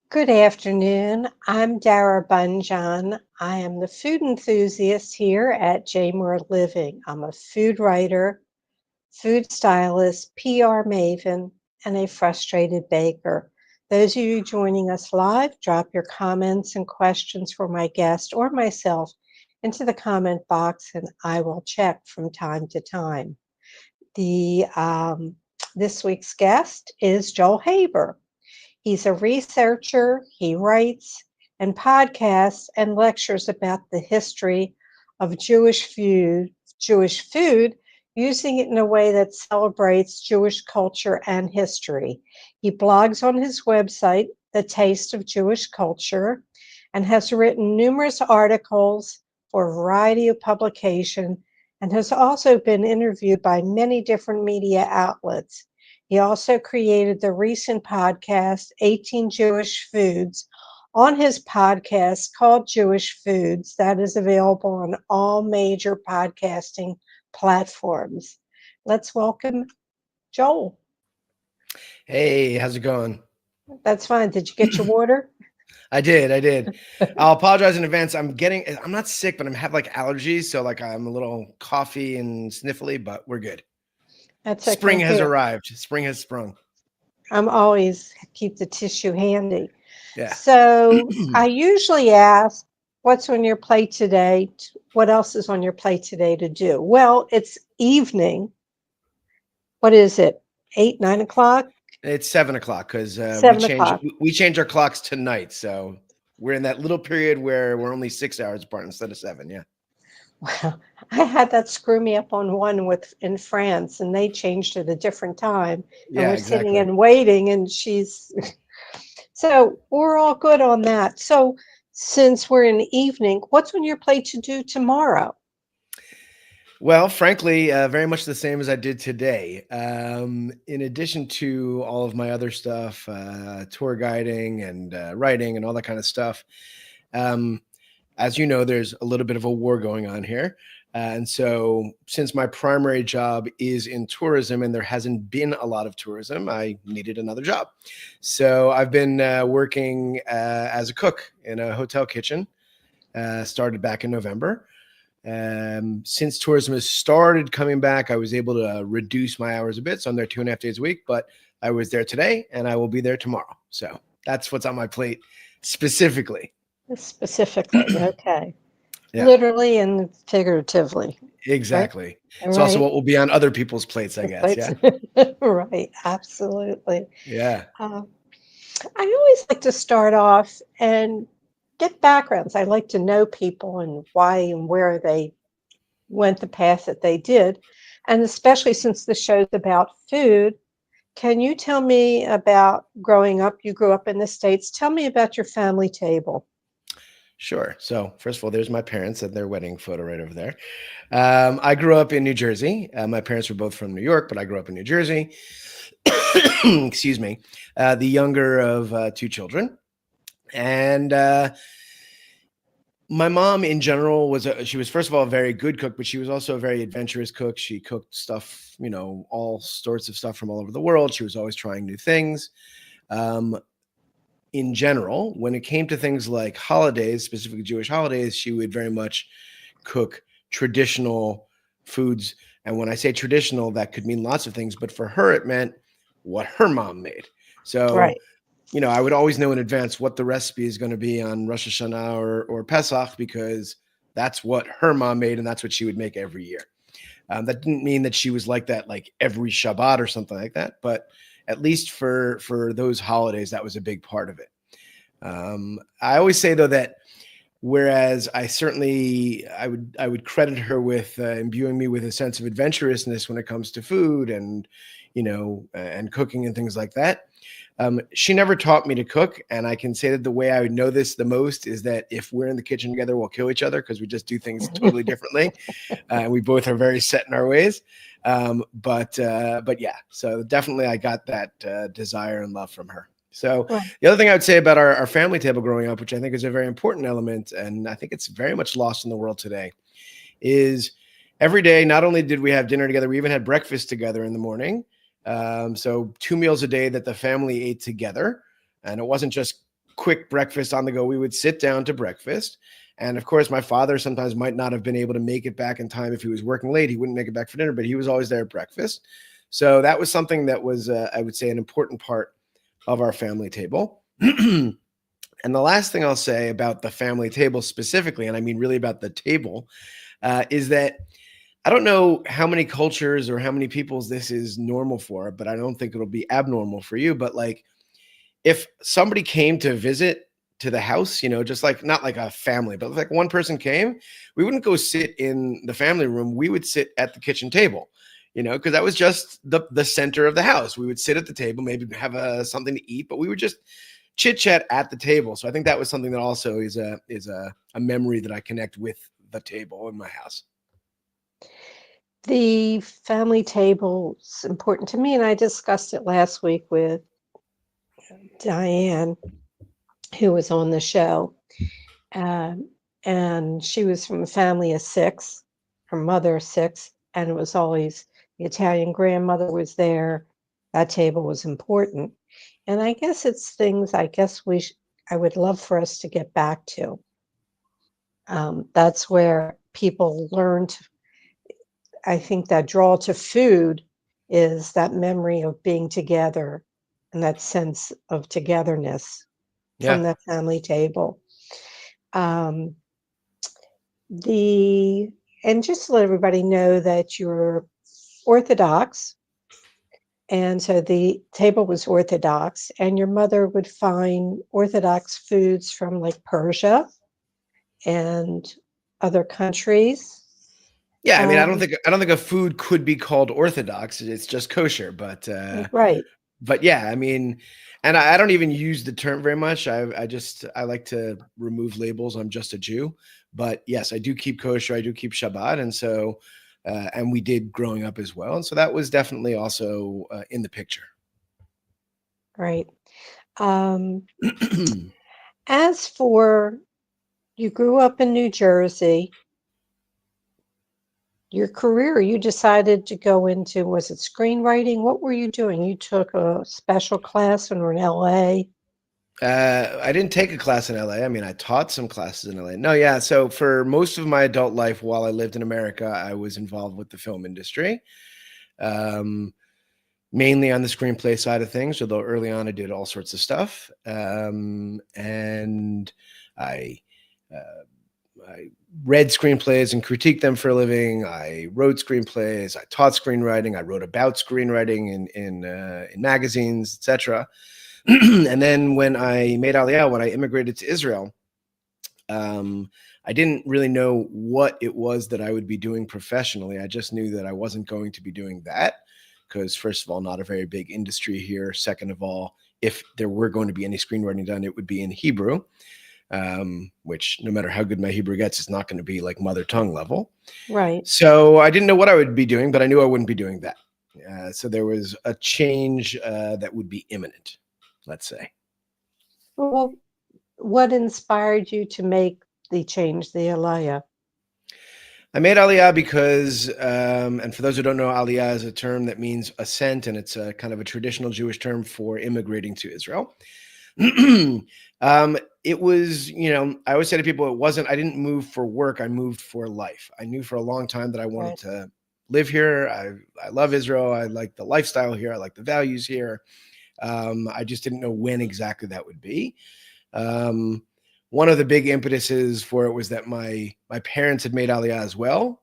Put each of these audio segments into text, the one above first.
Good afternoon. I'm Dara Bunjon. I am the food enthusiast here at J Moore Living. I'm a food writer, food stylist, PR maven, and a frustrated baker. Those of you joining us live, drop your comments and questions for my guest or myself into the comment box, and I will check from time to time. The This week's guest is Joel Haber. He's a researcher, he writes and podcasts and lectures about the history of Jewish food, using it in a way that celebrates Jewish culture and history. He blogs on his website, The Taste of Jewish Culture, and has written numerous articles for a variety of publication and has also been interviewed by many different media outlets. He also created the recent podcast, 18 Jewish Foods, on his podcast called Jewish Foods, that is available on all major podcasting platforms. Let's welcome Joel. Hey, how's it going? That's fine. Did you get your water? I did. I'll apologize in advance. I'm not sick, but I'm have like allergies, so like I'm a little coughy and sniffly, but we're good. That's Spring okay has here. arrived. Spring has sprung. I'm always keep the tissue handy. Yeah. So I usually ask, what's on your plate today? What else is on your plate today to do? Well, it's evening. What is it? 8, 9 o'clock, It's 7 o'clock because we 7 change o'clock. we change our clocks tonight, so we're in that little period where we're only 6 hours apart instead of seven. Yeah. Well, I had that screw me up on one with in France, and they changed it a different time. And Yeah, we're sitting exactly. and waiting, and she's so we're all good on that. So since we're in the evening, what's on your plate to do tomorrow? Well, frankly, very much the same as I did today. In addition to all of my other stuff, tour guiding and writing and all that kind of stuff, um, as you know, there's a little bit of a war going on here. And so, since my primary job is in tourism and there hasn't been a lot of tourism, I needed another job. So, I've been working as a cook in a hotel kitchen, started back in November. Since tourism has started coming back, I was able to reduce my hours a bit. So I'm there 2.5 days a week, but I was there today and I will be there tomorrow. So that's what's on my plate specifically. Specifically, okay. Yeah, Literally and figuratively, right? exactly. It's also Right. what will be on other people's plates, I guess. That's Yeah. right. Absolutely. Yeah. Uh, I always like to start off and get backgrounds. I like to know people and why and where they went the path that they did. And especially since the show's about food, can you tell me about growing up? You grew up in the States. Tell me about your family table. Sure. So, first of all, there's my parents and their wedding photo right over there. I grew up in New Jersey. My parents were both from New York, but I grew up in New Jersey. Excuse me. The younger of two children. And my mom in general she was first of all a very good cook, but she was also a very adventurous cook. She cooked stuff, all sorts of stuff from all over the world. She was always trying new things. Um, in general, when it came to things like holidays, specifically Jewish holidays, she would very much cook traditional foods. And when I say traditional, that could mean lots of things, but for her, it meant what her mom made. So Right. I would always know in advance what the recipe is going to be on Rosh Hashanah or Pesach because that's what her mom made and that's what she would make every year. That didn't mean that she was like that like every Shabbat or something like that, but at least for those holidays, that was a big part of it. I always say though that whereas I would credit her with imbuing me with a sense of adventurousness when it comes to food and and cooking and things like that. She never taught me to cook, and I can say that the way I would know this the most is that if we're in the kitchen together, we'll kill each other because we just do things totally differently. We both are very set in our ways. But yeah, so definitely I got that desire and love from her. So Right. the other thing I would say about our family table growing up, which I think is a very important element, and I think it's very much lost in the world today, is every day, not only did we have dinner together, we even had breakfast together in the morning. So 2 meals a day that the family ate together. And it wasn't just quick breakfast on the go. We would sit down to breakfast. And of course, my father sometimes might not have been able to make it back in time. If he was working late, he wouldn't make it back for dinner, but he was always there at breakfast. So that was something that was, I would say, an important part of our family table. And the last thing I'll say about the family table specifically, and I mean really about the table, is that I don't know how many cultures or how many peoples this is normal for, but I don't think it'll be abnormal for you. But like, if somebody came to visit to the house, just like not like a family, but like one person came, we wouldn't go sit in the family room. We would sit at the kitchen table, because that was just the center of the house. We would sit at the table, maybe have something to eat, but we would just chit chat at the table. So I think that was something that also is a memory that I connect with the table in my house. The family table is important to me, and I discussed it last week with Diane, who was on the show. And she was from a family of 6, her mother 6, and it was always the Italian grandmother was there. That table was important. And I guess it's things I would love for us to get back to. That's where people learn to, I think that draw to food is that memory of being together and that sense of togetherness from Yeah. the family table. Um, and just to let everybody know that you're Orthodox, and so the table was Orthodox, and your mother would find Orthodox foods from like Persia and other countries. Yeah, I mean, Um, I don't think a food could be called orthodox. It's just kosher, right, but yeah, I mean, and I don't even use the term very much. I like to remove labels. I'm just a Jew, but yes, I do keep kosher. I do keep Shabbat, and so and we did growing up as well, and so that was definitely also in the picture. right. Um, as for you grew up in New Jersey, your career, you decided to go into, was it screenwriting? What were you doing? You took a special class when you were in LA. I didn't take a class in LA. I mean, I taught some classes in LA. No, yeah. So for most of my adult life, while I lived in America, I was involved with the film industry. Mainly on the screenplay side of things, although early on I did all sorts of stuff. And I, I read screenplays and critiqued them for a living. I wrote screenplays. I taught screenwriting. I wrote about screenwriting in magazines, etc. And then when I made Aliyah, when I immigrated to Israel, I didn't really know what it was that I would be doing professionally. I just knew that I wasn't going to be doing that because, first of all, not a very big industry here. Second of all, if there were going to be any screenwriting done, it would be in Hebrew, which no matter how good my Hebrew gets, it's not going to be like mother tongue level. Right. So I didn't know what I would be doing, but I knew I wouldn't be doing that. So there was a change that would be imminent, let's say. Well, what inspired you to make the change, the Aliyah? I made Aliyah because, and for those who don't know, Aliyah is a term that means ascent, and it's a kind of a traditional Jewish term for immigrating to Israel. It was, I always say to people, I didn't move for work, I moved for life. I knew for a long time that I wanted to live here. I love Israel. I like the lifestyle here. I like the values here. I just didn't know when exactly that would be. One of the big impetuses for it was that my parents had made Aliyah as well.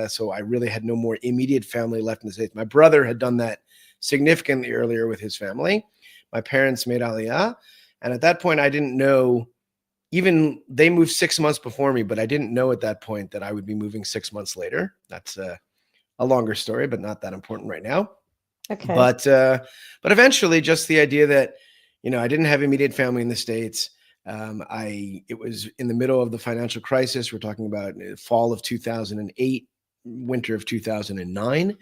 So I really had no more immediate family left in the States. My brother had done that significantly earlier with his family. My parents made Aliyah. And at that point, I didn't know, even they moved 6 months before me, but I didn't know at that point that I would be moving 6 months later. That's a longer story, but not that important right now. Okay. But eventually just the idea that, I didn't have immediate family in the States. It was in the middle of the financial crisis. We're talking about fall of 2008, winter of 2009.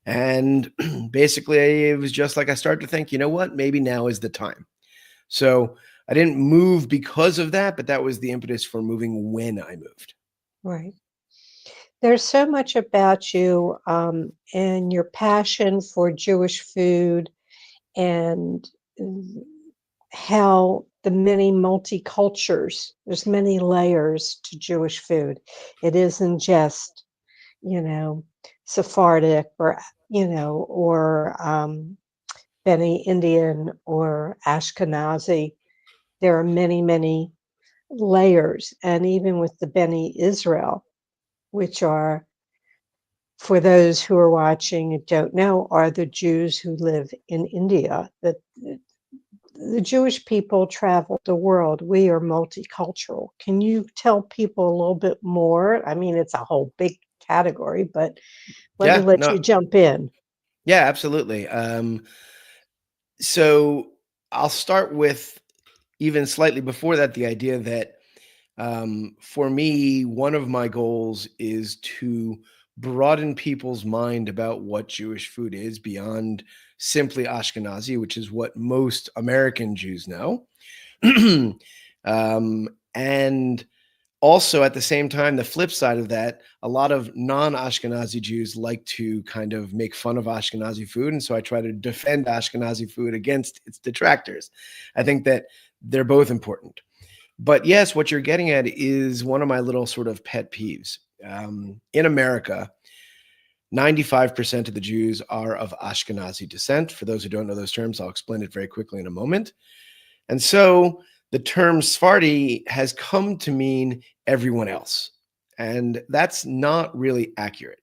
And basically it was just like, I started to think, you know what, maybe now is the time. So I didn't move because of that, but that was the impetus for moving when I moved. Right. There's so much about you and your passion for Jewish food and how the many multicultures, there's many layers to Jewish food. It isn't just, you know, Sephardic or, or Beni Indian or Ashkenazi. There are many, many layers. And even with the Beni Israel, which are, for those who are watching and don't know, are the Jews who live in India. That the Jewish people travel the world. We are multicultural. Can you tell people a little bit more? I mean, it's a whole big category, but let me Yeah, let no, you jump in. yeah, absolutely. So I'll start with, even slightly before that, the idea that for me, one of my goals is to broaden people's mind about what Jewish food is beyond simply Ashkenazi, which is what most American Jews know. And also, at the same time, the flip side of that, a lot of non-Ashkenazi Jews like to kind of make fun of Ashkenazi food. And so I try to defend Ashkenazi food against its detractors. I think that they're both important. But yes, what you're getting at is one of my little sort of pet peeves. In America, 95% of the Jews are of Ashkenazi descent. For those who don't know those terms, I'll explain it very quickly in a moment. And so the term Sephardi has come to mean everyone else. And that's not really accurate.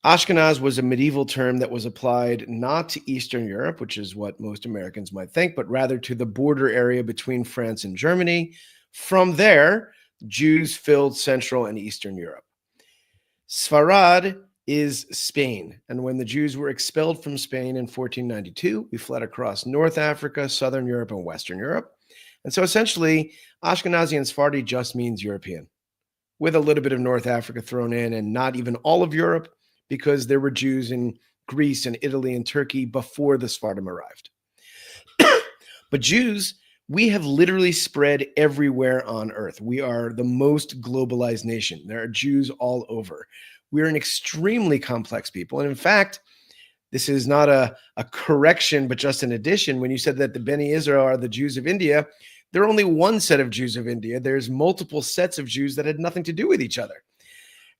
Ashkenaz was a medieval term that was applied not to Eastern Europe, which is what most Americans might think, but rather to the border area between France and Germany. From there, Jews filled Central and Eastern Europe. Sfarad is Spain. And when the Jews were expelled from Spain in 1492, we fled across North Africa, Southern Europe, and Western Europe. And so essentially, Ashkenazi and Sephardi just means European, with a little bit of North Africa thrown in, and not even all of Europe, because there were Jews in Greece and Italy and Turkey before the Sephardim arrived. But Jews, we have literally spread everywhere on earth. We are the most globalized nation. There are Jews all over. We're an extremely complex people. And in fact, this is not a correction, but just an addition. When you said that the Beni Israel are the Jews of India, there are only one set of Jews of India. There's multiple sets of Jews that had nothing to do with each other.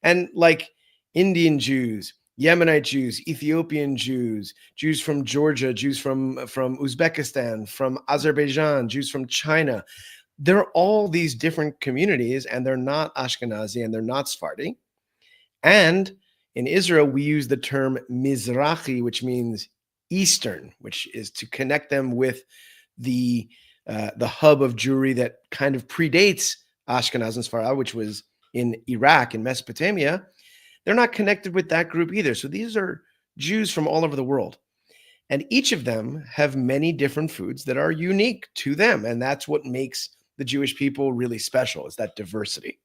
And like Indian Jews, Yemenite Jews, Ethiopian Jews, Jews from Georgia, Jews from Uzbekistan, from Azerbaijan, Jews from China. They're all these different communities, and they're not Ashkenazi and they're not Sephardi. And in Israel, we use the term Mizrahi, which means Eastern, which is to connect them with the hub of Jewry that kind of predates Ashkenaz and Sfarad, which was in Iraq and Mesopotamia. They're not connected with that group either. So these are Jews from all over the world. And each of them have many different foods that are unique to them. And that's what makes the Jewish people really special, is that diversity.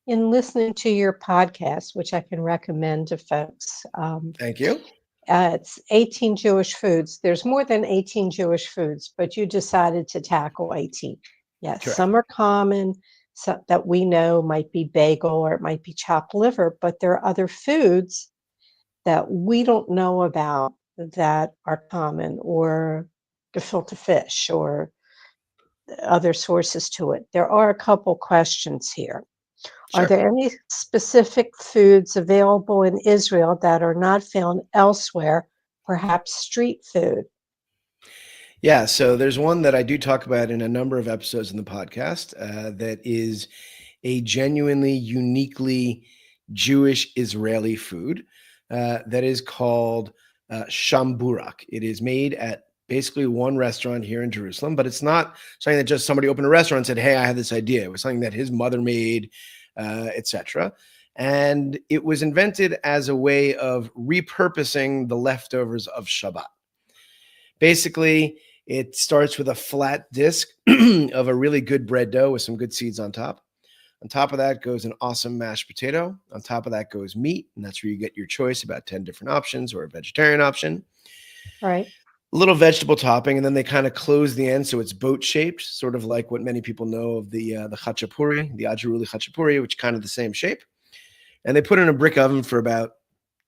In listening to your podcast, which I can recommend to folks, Thank you. it's 18 Jewish foods. There's more than 18 Jewish foods, but you decided to tackle 18. Yes, Correct. some are common, some that we know might be bagel or it might be chopped liver, but there are other foods that we don't know about that are common, or gefilte fish or other sources to it. There are a couple questions here. Are Sure. there any specific foods available in Israel that are not found elsewhere, perhaps street food? Yeah, so there's one that I do talk about in a number of episodes in the podcast that is a genuinely, uniquely Jewish Israeli food that is called shamburak. It is made at basically one restaurant here in Jerusalem, but it's not something that just somebody opened a restaurant and said, "Hey, I have this idea." It was something that his mother made, etc. And it was invented as a way of repurposing the leftovers of Shabbat. Basically, it starts with a flat disc of a really good bread dough with some good seeds on top. On top of that goes an awesome mashed potato. On top of that goes meat, and that's where you get your choice, about 10 different options or a vegetarian option. Right. A little vegetable topping, and then they kind of close the end so it's boat shaped, sort of like what many people know of the chachapuri, the Ajaruli chachapuri, which is kind of the same shape. And they put it in a brick oven for about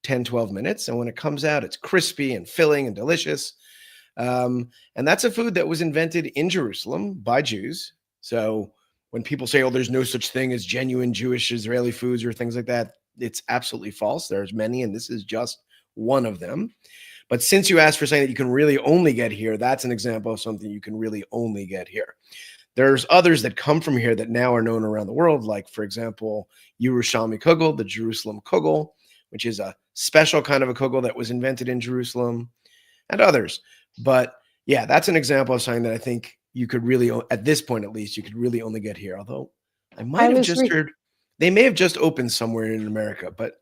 10, 12 minutes. And when it comes out, it's crispy and filling and delicious. And that's a food that was invented in Jerusalem by Jews. So when people say, oh, there's no such thing as genuine Jewish Israeli foods or things like that, it's absolutely false. There's many, and this is just one of them. But since you asked for something that you can really only get here, that's an example of something you can really only get here. There's others that come from here that now are known around the world, like, for example, Yerushalmi kugel, the Jerusalem kugel, which is a special kind of a kugel that was invented in Jerusalem, and others. But yeah, that's an example of something that I think you could really, at this point at least, you could really only get here. Although I I might have was just re- heard they may have just opened somewhere in America, but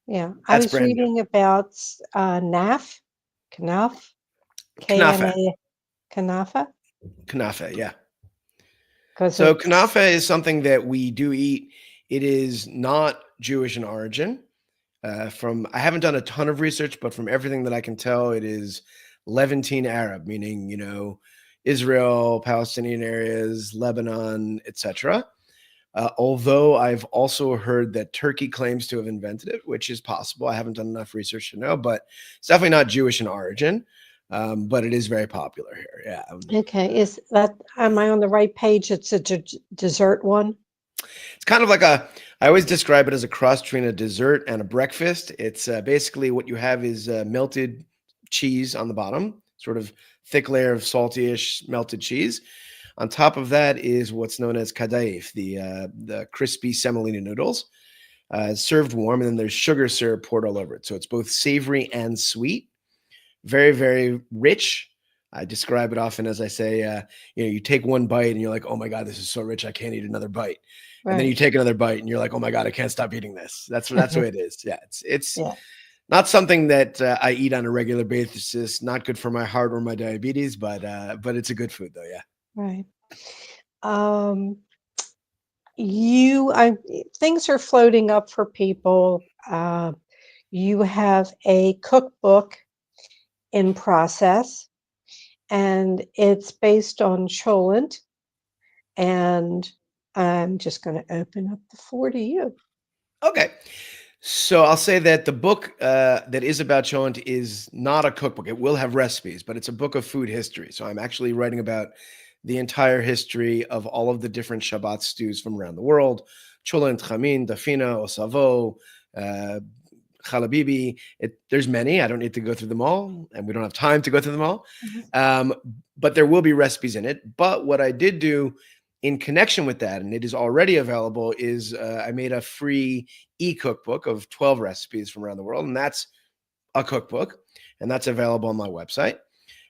yeah, I that's was brand new. reading about NAF, KNAF, Knafe, KNA, Kanafa, knafe, yeah. because So it's knafe is something that we do eat. It is not Jewish in origin. From I haven't done a ton of research, but from everything that I can tell, it is Levantine Arab, meaning Israel, Palestinian areas, Lebanon, etc. Although I've also heard that Turkey claims to have invented it, which is possible. I haven't done enough research to know, but it's definitely not Jewish in origin. But it is very popular here. Yeah. okay. Is that, am I on the right page? It's a dessert one. It's kind of like I always describe it as a cross between a dessert and a breakfast. It's basically what you have is melted cheese on the bottom, sort of thick layer of salty-ish melted cheese. On top of that is what's known as kadaif, the crispy semolina noodles, served warm, and then there's sugar syrup poured all over it. So it's both savory and sweet, very, very rich. I describe it often as I say, you take one bite and you're like, oh my God, this is so rich, I can't eat another bite. And then you Right. take another bite and you're like, oh my God, I can't stop eating this. That's the way it is. Yeah, it's Yeah. not something that I eat on a regular basis. Not good for my heart or my diabetes, but it's a good food though. Yeah. Right. Um, I things are floating up for people. You have a cookbook in process, and it's based on Cholent. And I'm just going to open up the floor to you. Okay. So I'll say that the book that is about Cholent is not a cookbook. It will have recipes, but it's a book of food history. So I'm actually writing about the entire history of all of the different Shabbat stews from around the world. Cholent, chamin, dafina, osavo, uh, chalabibi. There's many. I don't need to go through them all, and we don't have time to go through them all. Mhm. Um, but there will be recipes in it. But what I did do in connection with that, and it is already available, is I made a free e-cookbook of 12 recipes from around the world, and that's a cookbook, and that's available on my website.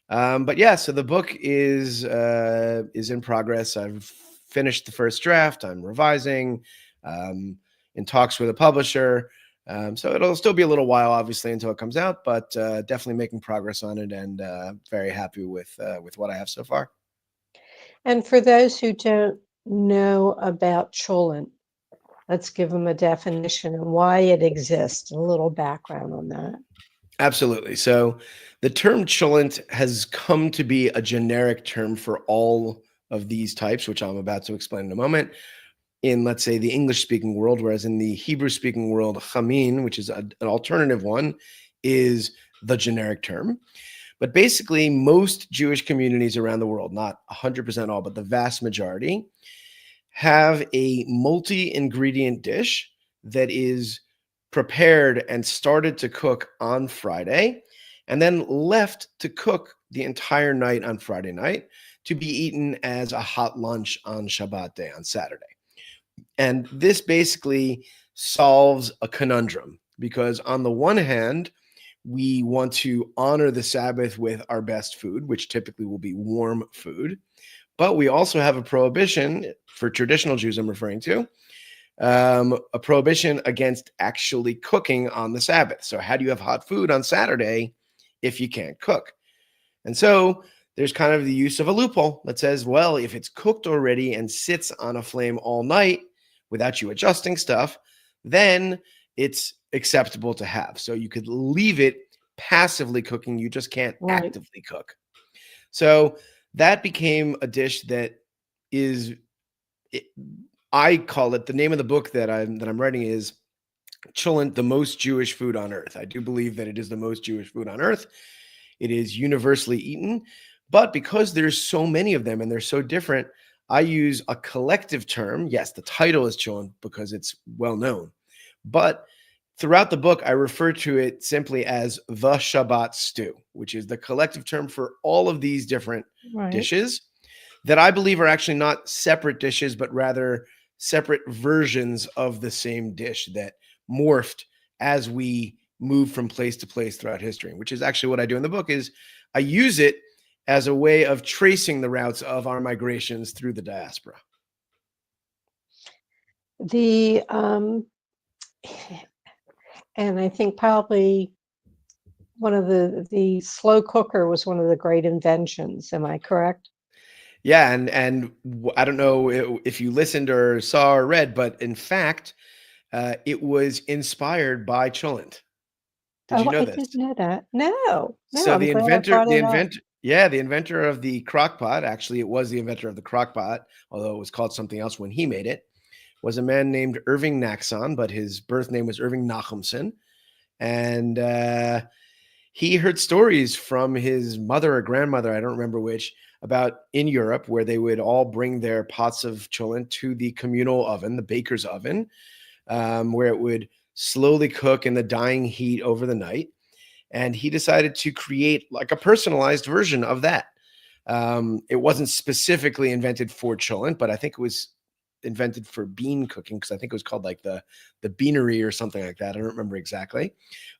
But yeah, so the book is in progress. I've finished the first draft. I'm revising, in talks with a publisher. So it'll still be a little while, obviously, until it comes out, but definitely making progress on it, and very happy with what I have so far. And for those who don't know about Cholent, let's give them a definition and why it exists, a little background on that. Absolutely. So the term cholent has come to be a generic term for all of these types, which I'm about to explain in a moment, in, let's say, the English speaking world, whereas in the Hebrew speaking world, chamin, which is an alternative one, is the generic term. But basically, most Jewish communities around the world, not 100% all, but the vast majority, have a multi ingredient dish that is prepared and started to cook on Friday and then left to cook the entire night on Friday night to be eaten as a hot lunch on Shabbat day on Saturday. And this basically solves a conundrum because, on the one hand, we want to honor the Sabbath with our best food, which typically will be warm food. But we also have a prohibition for traditional Jews, I'm referring to, a prohibition against actually cooking on the Sabbath. So, how do you have hot food on Saturday if you can't cook? And so, there's kind of the use of a loophole that says, well, if it's cooked already and sits on a flame all night without you adjusting stuff, then it's acceptable to have. So, you could leave it passively cooking, you just can't Right. actively cook. So, that became a dish that is, I call it, the name of the book that I'm writing is Cholent, the most Jewish food on earth. I do believe that it is the most Jewish food on earth. It is universally eaten. But because there's so many of them and they're so different, I use a collective term. Yes, the title is cholent because it's well known. But throughout the book, I refer to it simply as the Shabbat stew, which is the collective term for all of these different Right. dishes that I believe are actually not separate dishes, but rather separate versions of the same dish that morphed as we move from place to place throughout history, which is actually what I do in the book. Is I use it as a way of tracing the routes of our migrations through the diaspora. The and I think probably one of the slow cooker was one of the great inventions. Am I correct? Yeah, and I don't know if you listened or saw or read, but in fact, it was inspired by cholent. Did you Oh, know I this? didn't know that. No, no, So I'm glad I brought it up. the inventor of the crock pot, actually, it was the inventor of the crock pot, although it was called something else when he made it, was a man named Irving Naxon, but his birth name was Irving Nachumson. And he heard stories from his mother or grandmother, I don't remember which, about in Europe where they would all bring their pots of cholent to the communal oven, the baker's oven, where it would slowly cook in the dying heat over the night. And he decided to create like a personalized version of that. It wasn't specifically invented for cholent, but I think it was invented for bean cooking because I think it was called like the beanery or something like that. I don't remember exactly,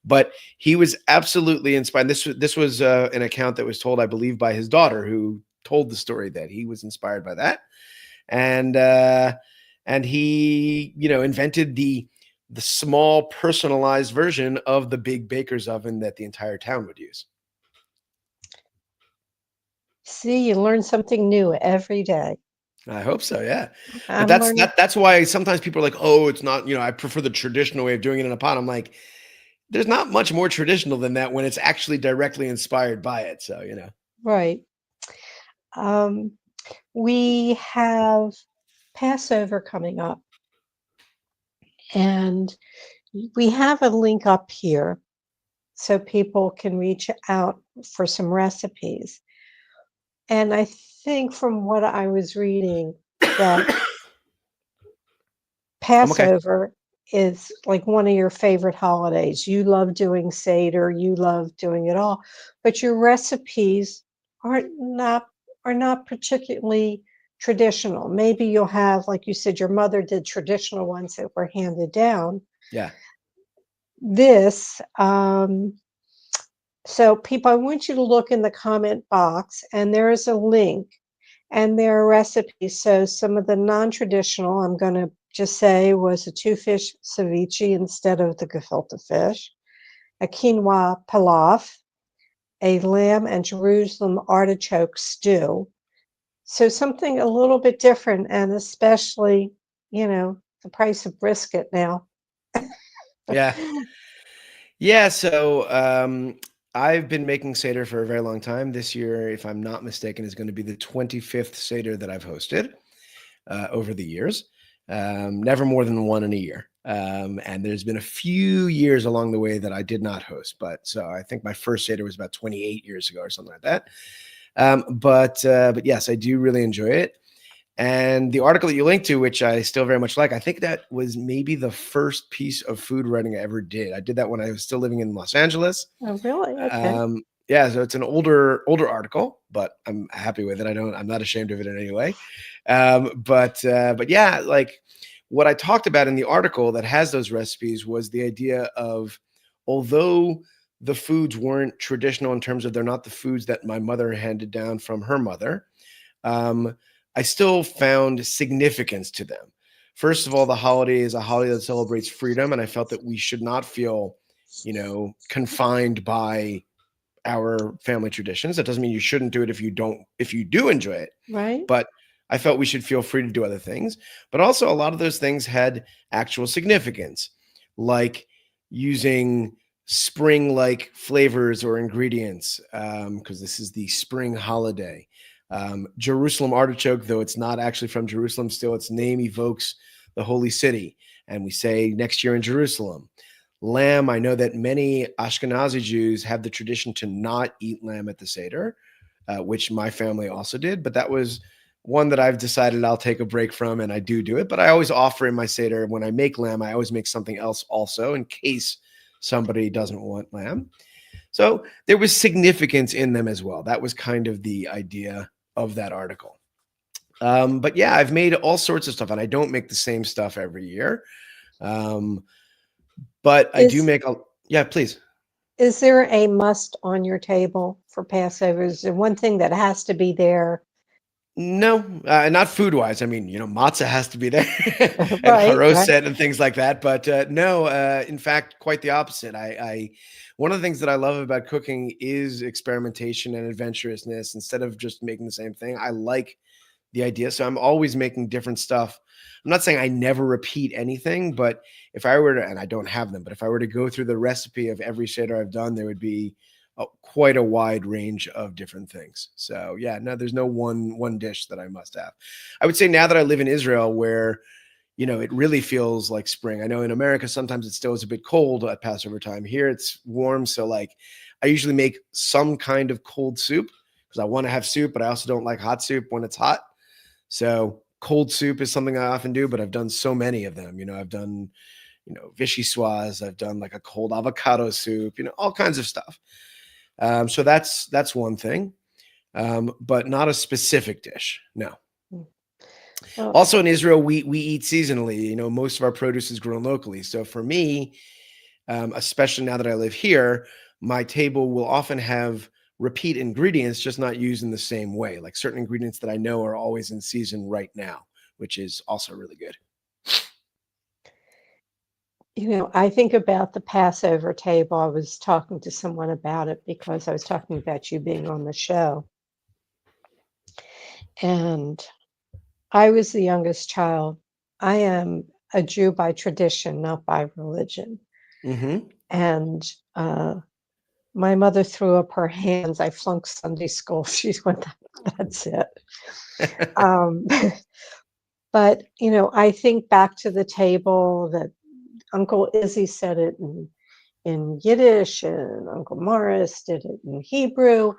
but he was absolutely inspired. This was an account that was told, I believe, by his daughter, who told the story that he was inspired by that, and he invented the small personalized version of the big baker's oven that the entire town would use. See, you learn something new every day. I hope so, yeah. But I'm learning. that's why sometimes people are like, "Oh, it's not, I prefer the traditional way of doing it in a pot." I'm like, there's not much more traditional than that when it's actually directly inspired by it. So. Right. Um, we have Passover coming up, and we have a link up here so people can reach out for some recipes. And I think from what I was reading that I'm okay. Passover is like one of your favorite holidays. You love doing Seder, you love doing it all, but your recipes are not are not particularly traditional. Maybe you'll have, like you said, your mother did traditional ones that were handed down. Yeah. This so people, I want you to look in the comment box, and there is a link, and there are recipes. So some of the non-traditional, I'm going to just say, was a two-fish ceviche instead of the gefilte fish, a quinoa pilaf, a lamb and Jerusalem artichoke stew. So something a little bit different, and especially, the price of brisket now. Yeah. Yeah, so I've been making Seder for a very long time. This year, if I'm not mistaken, is going to be the 25th Seder that I've hosted over the years. Never more than one in a year. And there's been a few years along the way that I did not host. But so I think my first Seder was about 28 years ago or something like that. But yes, I do really enjoy it. And the article that you linked to, which I still very much like, I think that was maybe the first piece of food writing I ever did. I did that when I was still living in Los Angeles. Oh, really? Okay. Yeah, so it's an older article, but I'm happy with it. I'm not ashamed of it in any way. But yeah, like what I talked about in the article that has those recipes was the idea of, although the foods weren't traditional in terms of they're not the foods that my mother handed down from her mother, I still found significance to them. First of all, the holiday is a holiday that celebrates freedom, and I felt that we should not feel, confined by our family traditions. That doesn't mean you shouldn't do it if you do enjoy it. Right. But I felt we should feel free to do other things. But also, a lot of those things had actual significance, like using spring-like flavors or ingredients, because this is the spring holiday. Jerusalem artichoke, though it's not actually from Jerusalem, still its name evokes the holy city. And we say next year in Jerusalem. lamb. I know that many Ashkenazi Jews have the tradition to not eat lamb at the Seder, which my family also did. But that was one that I've decided I'll take a break from, and I do it. But I always offer in my Seder, when I make lamb, I always make something else also in case somebody doesn't want lamb. So there was significance in them as well. That was kind of the idea of that article. But yeah, I've made all sorts of stuff, and I don't make the same stuff every year. But I do Is make a, yeah, please. is there a must on your table for Passover? Is there one thing that has to be there? No, not food wise. I mean, matzah has to be there and Right, right. charoset and things like that. But no, in fact, quite the opposite. One of the things that I love about cooking is experimentation and adventurousness. Instead of just making the same thing, I like the idea. So I'm always making different stuff. I'm not saying I never repeat anything, but if I were to, and I don't have them, but if I were to go through the recipe of every Seder I've done, there would be quite a wide range of different things. So yeah, no, there's no one dish that I must have. I would say now that I live in Israel, where it really feels like spring. I know in America sometimes it still is a bit cold at Passover time. Here it's warm, so like I usually make some kind of cold soup because I want to have soup, but I also don't like hot soup when it's hot. So cold soup is something I often do, but I've done so many of them. I've done, vichyssoise. I've done like a cold avocado soup, all kinds of stuff. So that's one thing, but not a specific dish. No. Well, Also in Israel, we eat seasonally. Most of our produce is grown locally. So for me, especially now that I live here, my table will often have repeat ingredients, just not used in the same way. Like certain ingredients that I know are always in season right now, which is also really good. I think about the Passover table. I was talking to someone about it because I was talking about you being on the show. And I was the youngest child. I am a Jew by tradition, not by religion. Mm-hmm. And my mother threw up her hands. I flunked Sunday school. She went, that's it. Um, but, I think back to the table that Uncle Izzy said it in Yiddish, and Uncle Morris did it in Hebrew.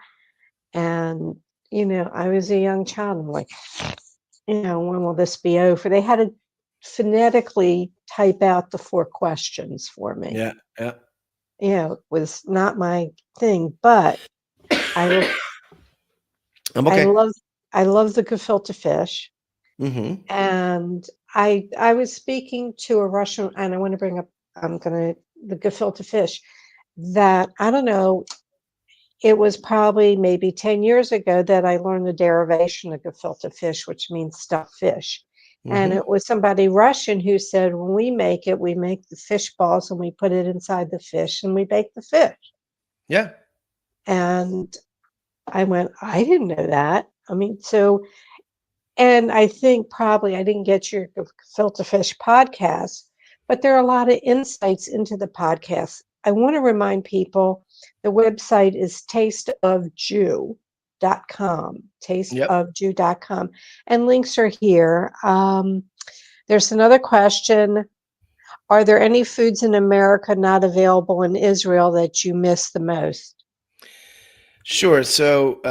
And, I was a young child. I'm like, when will this be over? They had to phonetically type out the 4 questions for me. Yeah. Yeah. It was not my thing, but I I'm I okay. love I love the gefilte fish. Mm-hmm. And I was speaking to a Russian, and I want to bring up the gefilte fish that I don't know. It was probably maybe 10 years ago that I learned the derivation of gefilte fish, which means stuffed fish. And Mm-hmm. it was somebody Russian who said, when we make it, we make the fish balls and we put it inside the fish and we bake the fish. Yeah. And I went, I didn't know that. I mean, and I think probably I didn't get your gefilte fish podcast, but there are a lot of insights into the podcast. I want to remind people the website is tasteofjew.com, Yep. tasteofjew.com, and links are here. There's another question. Are there any foods in America not available in Israel that you miss the most? Sure. So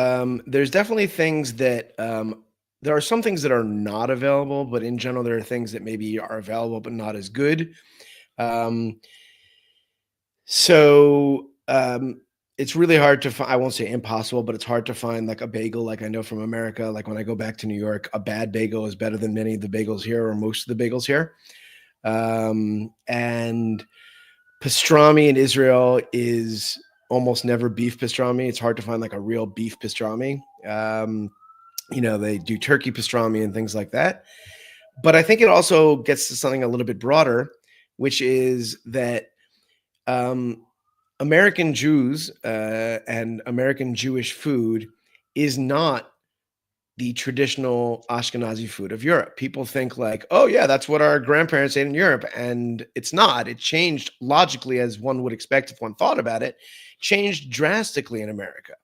there's definitely things that there are some things that are not available, but in general, there are things that maybe are available but not as good. Um, so it's really hard to find. I won't say impossible, but it's hard to find like a bagel. Like I know from America, like when I go back to New York, a bad bagel is better than many of the bagels here or most of the bagels here. And pastrami in Israel is almost never beef pastrami. It's hard to find like a real beef pastrami. They do turkey pastrami and things like that. But I think it also gets to something a little bit broader, which is that um, American Jews and American Jewish food is not the traditional Ashkenazi food of Europe. People think like, oh yeah, that's what our grandparents ate in Europe, and it's not. It changed logically, as one would expect if one thought about it, changed drastically in America.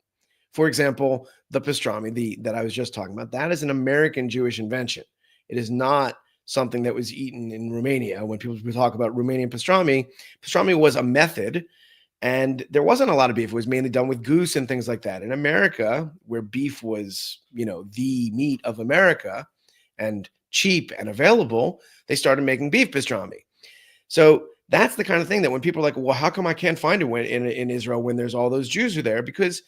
For example, the pastrami that I was just talking about, that is an American Jewish invention. It is not something that was eaten in Romania. When people talk about Romanian pastrami, pastrami was a method, and there wasn't a lot of beef. It was mainly done with goose and things like that. In America, where beef was, the meat of America and cheap and available, they started making beef pastrami. So that's the kind of thing that when people are like, well, how come I can't find it in Israel when there's all those Jews who are there? Because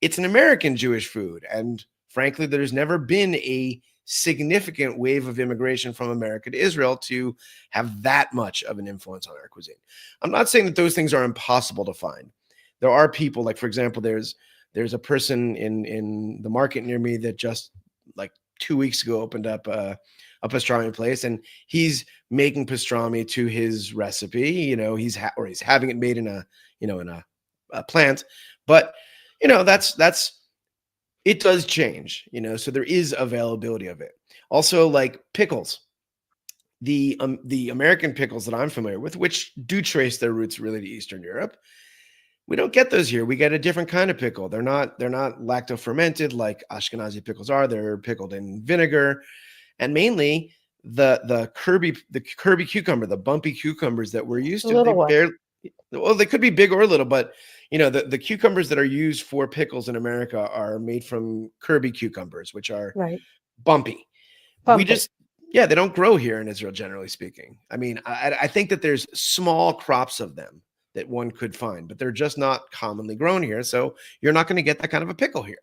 it's an American Jewish food. And frankly, there's never been a significant wave of immigration from America to Israel to have that much of an influence on our cuisine. I'm not saying that those things are impossible to find. There are people, like, for example, there's a person in the market near me that just like 2 weeks ago opened up a pastrami place, and he's making pastrami to his recipe. He's having it made in a plant, but that's it does change. So there is availability of it. Also, like pickles, the American pickles that I'm familiar with, which do trace their roots really to Eastern Europe. We don't get those here. We get a different kind of pickle. They're not lacto fermented like Ashkenazi pickles are. They're pickled in vinegar, and mainly the Kirby cucumber, the bumpy cucumbers that we're used The to. little one. They could be big or little, but the cucumbers that are used for pickles in America are made from Kirby cucumbers, which are Right. bumpy. We Bumpy. just Yeah, they don't grow here in Israel, generally speaking. I mean, I think that there's small crops of them that one could find, but they're just not commonly grown here. So you're not going to get that kind of a pickle here.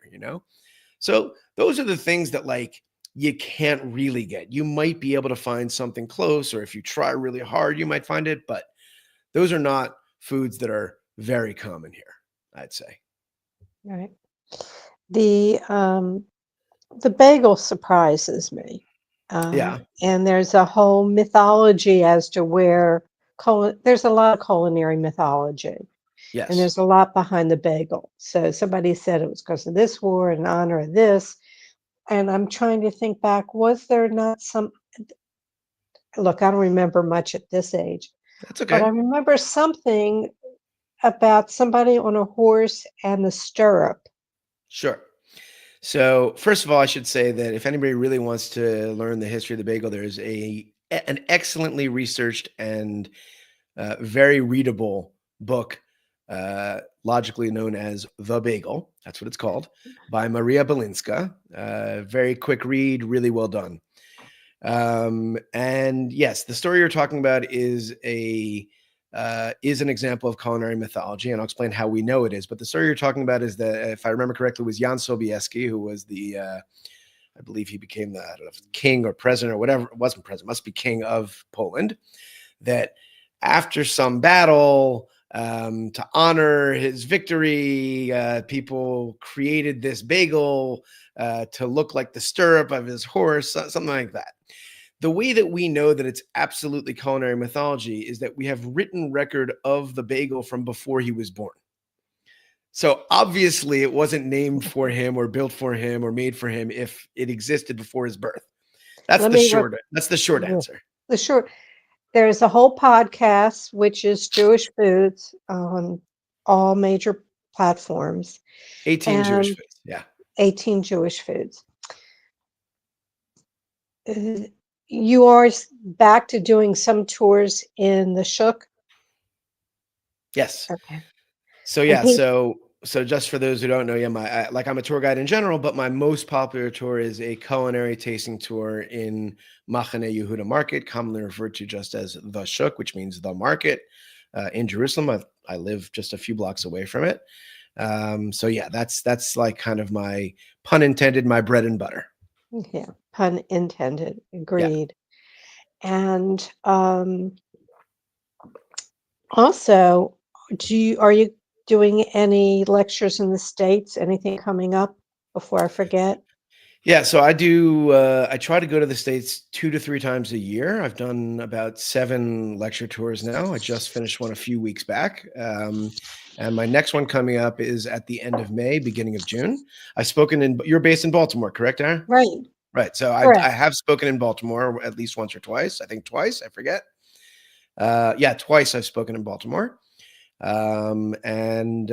So those are the things that like you can't really get. You might be able to find something close, or if you try really hard, you might find it, but those are not foods that are very common here, I'd say. Right. The bagel surprises me. Yeah. And there's a whole mythology as to where there's a lot of culinary mythology, and Yes. there's a lot behind the bagel. So somebody said it was because of this war in honor of this. And I'm trying to think back, was there not some, look, I don't remember much at this age, That's but I okay. remember something about somebody on a horse and the stirrup. Sure. So first of all, I should say that if anybody really wants to learn the history of the bagel, there's an excellently researched and very readable book, logically known as The Bagel. That's what it's called, by Maria Belinska. Very quick read, really well done. And yes, the story you're talking about is an example of culinary mythology, and I'll explain how we know it is. But the story you're talking about is that, if I remember correctly, was Jan Sobieski, who was I believe he became the, I don't know if king or president or whatever. It wasn't president, must be king of Poland. That after some battle, to honor his victory, people created this bagel to look like the stirrup of his horse, something like that. The way that we know that it's absolutely culinary mythology is that we have written record of the bagel from before he was born. So obviously it wasn't named for him or built for him or made for him if it existed before his birth. That's Let the me short yeah, answer. the short. There's a whole podcast which is Jewish foods on all major platforms, 18 Jewish and foods. Yeah. 18 Jewish foods. You are back to doing some tours in the Shuk. Yes. Okay. So And yeah, people, so just for those who don't know, yeah, I'm a tour guide in general, but my most popular tour is a culinary tasting tour in Machane Yehuda Market, commonly referred to just as the Shuk, which means the market, in Jerusalem. I live just a few blocks away from it. So yeah, that's like kind of my, pun intended, my bread and butter. yeah, pun intended. Yeah. Agreed. And also, are you doing any lectures in the States? Anything coming up before I forget? Yeah, so I do. I try to go to the States 2 to 3 times a year. I've done about 7 lecture tours now. I just finished one a few weeks back, and my next one coming up is at the end of May, beginning of June. I've spoken in. You're based in Baltimore, correct, Aaron? Right. Right. So I Correct. have spoken in Baltimore at least once or twice. I think twice. I forget. Yeah, twice I've spoken in Baltimore, and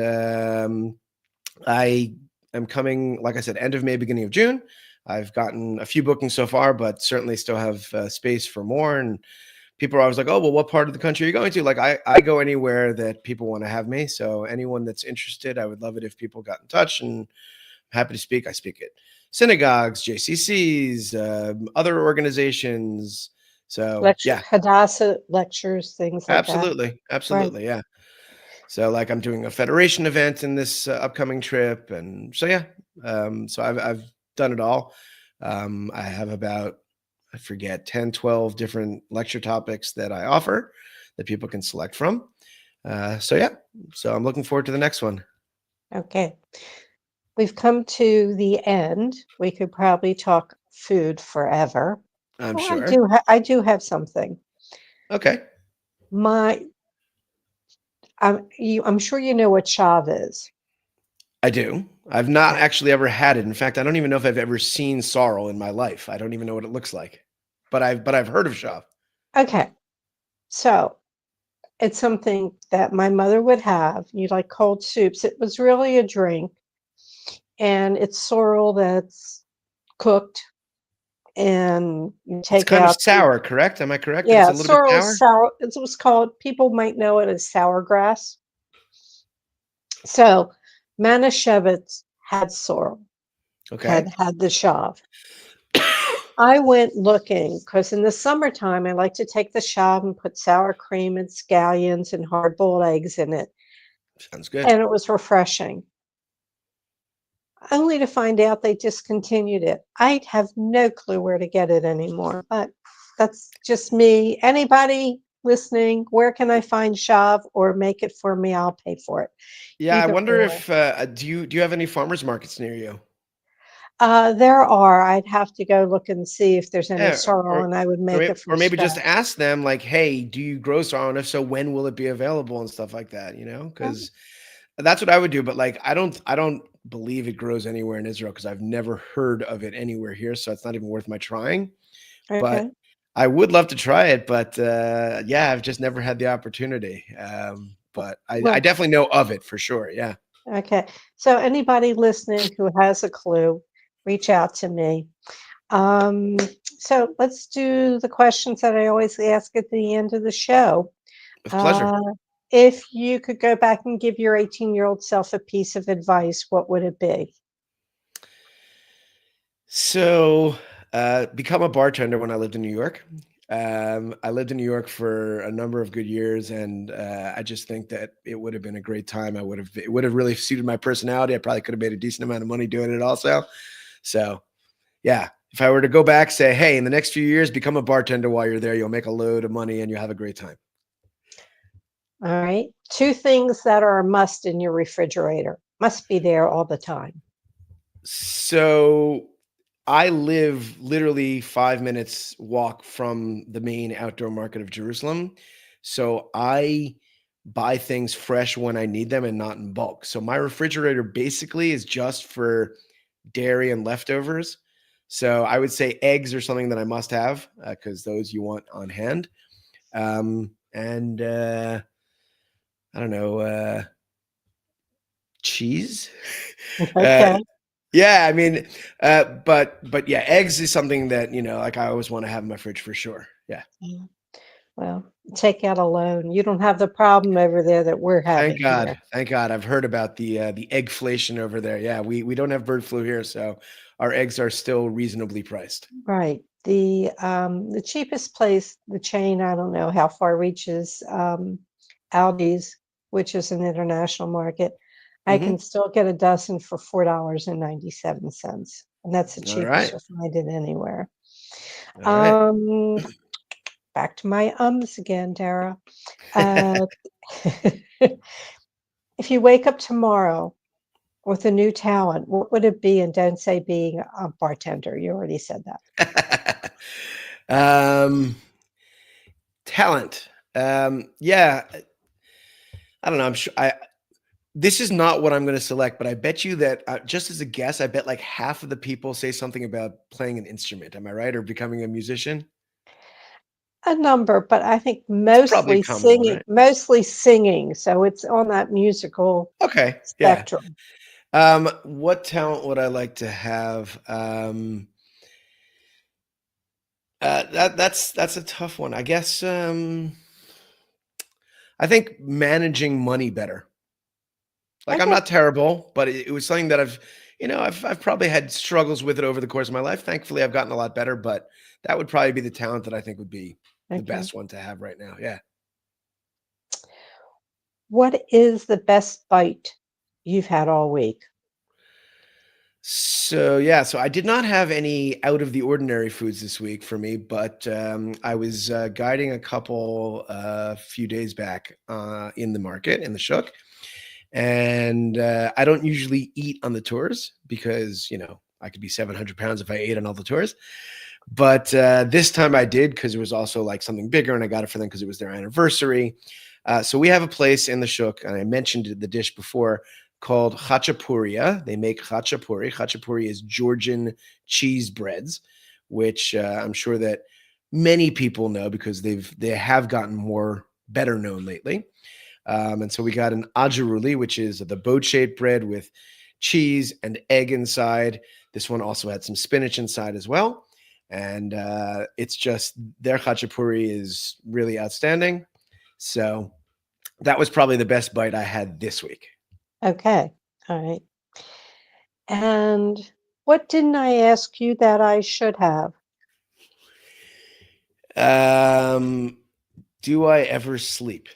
I am coming, like I said, end of May, beginning of June. I've gotten a few bookings so far, but certainly still have space for more. And people are always like, "Oh, well, what part of the country are you going to?" Like, I go anywhere that people want to have me. So anyone that's interested, I would love it if people got in touch, and happy to speak. I speak at synagogues, JCCs, other organizations. So Lecture, yeah, Hadassah lectures, things like that. absolutely, Right. absolutely, yeah. So like I'm doing a federation event in this upcoming trip, and so yeah, so I've done it all. I have about, I forget, 10, 12 different lecture topics that I offer that people can select from. So yeah, so I'm looking forward to the next one. Okay. We've come to the end. We could probably talk food forever. I'm Oh, sure. I do have something. Okay, My I'm sure you know what chav is. I do. I've not actually ever had it. In fact, I don't even know if I've ever seen sorrel in my life. I don't even know what it looks like, but I've heard of shav. Okay. So it's something that my mother would have. You like cold soups. It was really a drink, and it's sorrel that's cooked, and you It's take kind of out the sour, correct? Am I correct that it's yeah, a little bit sorrel sour? sour. It was called. People might know it as sour grass. So Manischewitz had sorrel, Okay. had the shav. I went looking because in the summertime I like to take the shav and put sour cream and scallions and hard boiled eggs in it, Sounds good. and it was refreshing. Only to find out they discontinued it. I have no clue where to get it anymore, but that's just me. Anybody listening, where can I find shav or make it for me? I'll pay for it. Yeah, I Either wonder or. if do you have any farmers markets near you? There are. I'd have to go look and see if there's any Yeah, sorrel, and I would make it or from maybe just scratch. ask them like, "Hey, do you grow sorrel? And if so, when will it be available?" and stuff like that. Oh, Because that's what I would do. But like, I don't believe it grows anywhere in Israel because I've never heard of it anywhere here. So it's not even worth my trying. But okay. I would love to try it. But yeah, I've just never had the opportunity. But I Well, definitely know of it for sure. Yeah, okay. So anybody listening who has a clue, reach out to me. Um, so let's do the questions that I always ask at the end of the show. with pleasure. Uh, if you could go back and give your 18-year-old self a piece of advice, what would it be? So, become a bartender when I lived in New York. I lived in New York for a number of good years, and I just think that it would have been a great time. It would have really suited my personality. I probably could have made a decent amount of money doing it also. So, yeah, if I were to go back, say, hey, in the next few years, become a bartender while you're there. You'll make a load of money and you'll have a great time. All right. Two things that are a must in your refrigerator. Must be there all the time. So, I live literally 5 minutes walk from the main outdoor market of Jerusalem. So I buy things fresh when I need them and not in bulk. So my refrigerator basically is just for dairy and leftovers. So I would say eggs are something that I must have because those you want on hand. And I don't know, cheese. uh, Okay. Yeah, I mean, but yeah, eggs is something that, like I always want to have in my fridge for sure. Yeah. Yeah. Well, take out a loan. You don't have the problem over there that we're Thank having God. here. Thank God. I've heard about the eggflation over there. Yeah, we don't have bird flu here, so our eggs are still reasonably priced. Right. The cheapest place, the chain, I don't know how far reaches, Aldi's, which is an international market. I can Hmm. still get a dozen for $4.97, and that's the All cheapest right. you'll find it anywhere. All right. Um, back to my ums again, Dara. Uh, if you wake up tomorrow with a new talent, what would it be? And don't say being a bartender. You already said that. um, talent. Yeah, I don't know. I'm sure this is not what I'm going to select, but I bet you that just as a guess, I bet like half of the people say something about playing an instrument. Am I right? Or becoming a musician? A number, but I think It's probably a common one, right? mostly singing, so it's on that musical Okay. Yeah. spectrum. What talent would I like to have? That's a tough one. I guess I think managing money better. Like I'm Okay. not terrible, but it was something that I've probably had struggles with it over the course of my life. Thankfully, I've gotten a lot better, but that would probably be the talent that I think would be the Okay. best one to have right now. Yeah. What is the best bite you've had all week? So yeah, so I did not have any out of the ordinary foods this week for me, but I was guiding a couple a few days back in the market in the Shuk, and I don't usually eat on the tours because I could be 700 pounds if I ate on all the tours. But this time I did because it was also like something bigger, and I got it for them because it was their anniversary. So we have a place in the Shuk, and I mentioned the dish before called chachapuria. They make chachapuri. Chachapuri is Georgian cheese breads, which I'm sure that many people know because they have gotten more better known lately. And so we got an ajaruli, which is the boat-shaped bread with cheese and egg inside. This one also had some spinach inside as well. And it's just their khachapuri is really outstanding. So that was probably the best bite I had this week. Okay. All right. And what didn't I ask you that I should have? Um, do I ever sleep?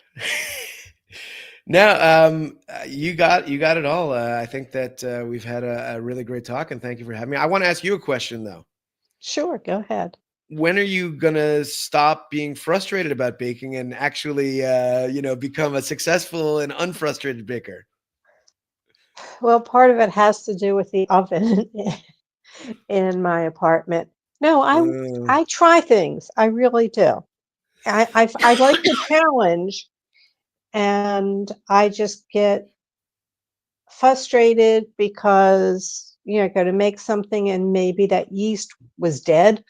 No, you got it all. I think that we've had a really great talk, and thank you for having me. I want to ask you a question though. Sure, go ahead. When are you gonna stop being frustrated about baking and actually, become a successful and unfrustrated baker? Well, part of it has to do with the oven in my apartment. No, Uh, I try things. I really do. I like the challenge, and I just get frustrated because go to make something and maybe that yeast was dead.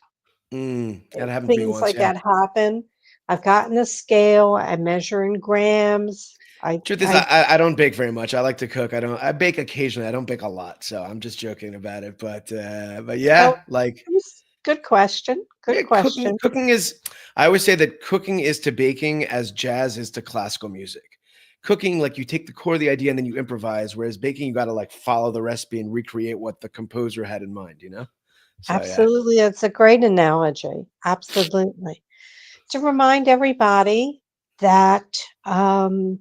that happened to me Things once. like Yeah. that happen. I've gotten a scale. I measure in grams. Truth is, I I don't bake very much. I like to cook. I bake occasionally. I don't bake a lot, so I'm just joking about it. But Oh, yeah, like it was good question. Good yeah, cooking question. cooking is. I always say that cooking is to baking as jazz is to classical music. Cooking, like you take the core of the idea and then you improvise, whereas baking, you got to like follow the recipe and recreate what the composer had in mind. So yeah. Absolutely, it's a great analogy. Absolutely. To remind everybody that the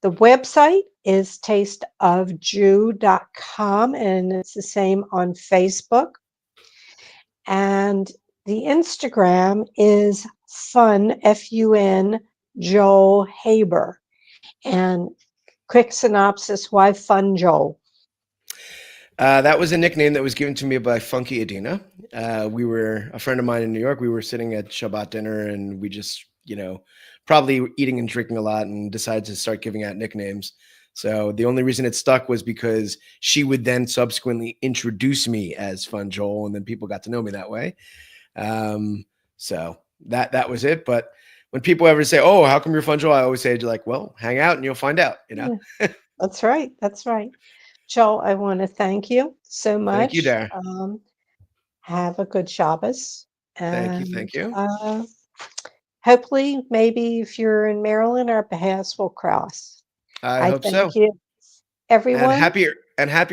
website is tasteofjew.com and it's the same on Facebook. And the Instagram is fun, Joel Haber. And quick synopsis, why fun, Joel? That was a nickname that was given to me by Funky Adina. We were a friend of mine in New York. We were sitting at Shabbat dinner, and we just, probably eating and drinking a lot, and decided to start giving out nicknames. So the only reason it stuck was because she would then subsequently introduce me as Fun Joel, and then people got to know me that way. So that was it. But when people ever say, "Oh, how come you're Fun Joel?" I always say, "Like, well, hang out and you'll find out." Yeah, that's right. That's right. Joel, I want to thank you so Thank you, much. Dara. Have a good Shabbos. Thank you. And Thank you. hopefully, maybe if you're in Maryland, our paths will cross. I I hope thank so. you, And everyone, happy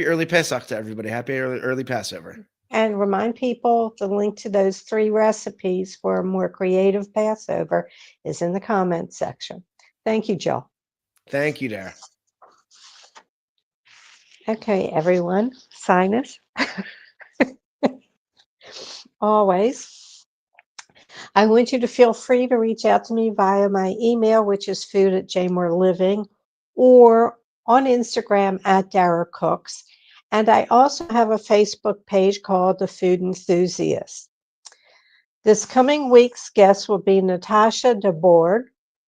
early Pesach to everybody. Happy early Passover. and remind people the link to those 3 recipes for a more creative Passover is in the comments section. Thank you, Joel. Thank you, Dara. Okay, everyone, sinus, always. I want you to feel free to reach out to me via my email, which is food@jmoreliving, or on Instagram at Dara Cooks. And I also have a Facebook page called the Food Enthusiast. This coming week's guest will be Natasha DeBoard,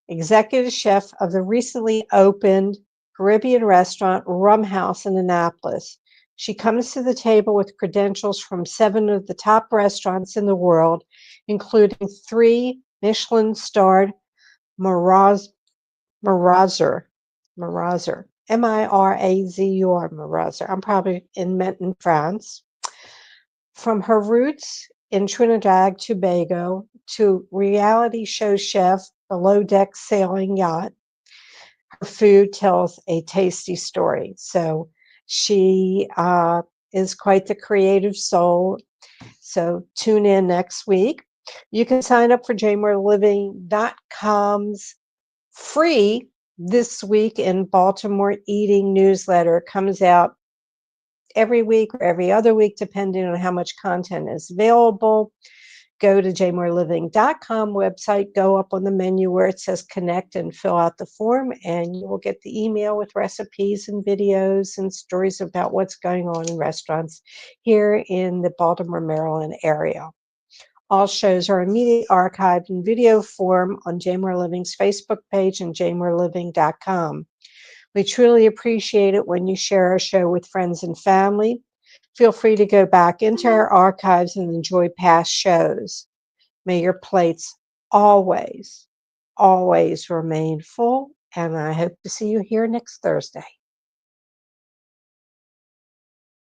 executive chef of the recently opened Caribbean restaurant Rum House in Annapolis. She comes to the table with credentials from 7 of the top restaurants in the world, including 3 Michelin-starred Maraz, Marazzer, Mirazur Marazer. I'm probably in Menton, France. From her roots in Trinidad and Tobago to reality show chef, below deck sailing yacht, her food tells a tasty story. So she is quite the creative soul. So tune in next week. You can sign up for jmoreliving.com's free This Week in Baltimore Eating newsletter. It comes out every week or every other week, depending on how much content is available. Go to jmoreliving.com website, go up on the menu where it says connect and fill out the form, and you will get the email with recipes and videos and stories about what's going on in restaurants here in the Baltimore, Maryland area. All shows are immediately archived in video form on Jmore Living's Facebook page and jmoreliving.com. We truly appreciate it when you share our show with friends and family. Feel free to go back into our archives and enjoy past shows. May your plates always, always remain full, and I hope to see you here next Thursday.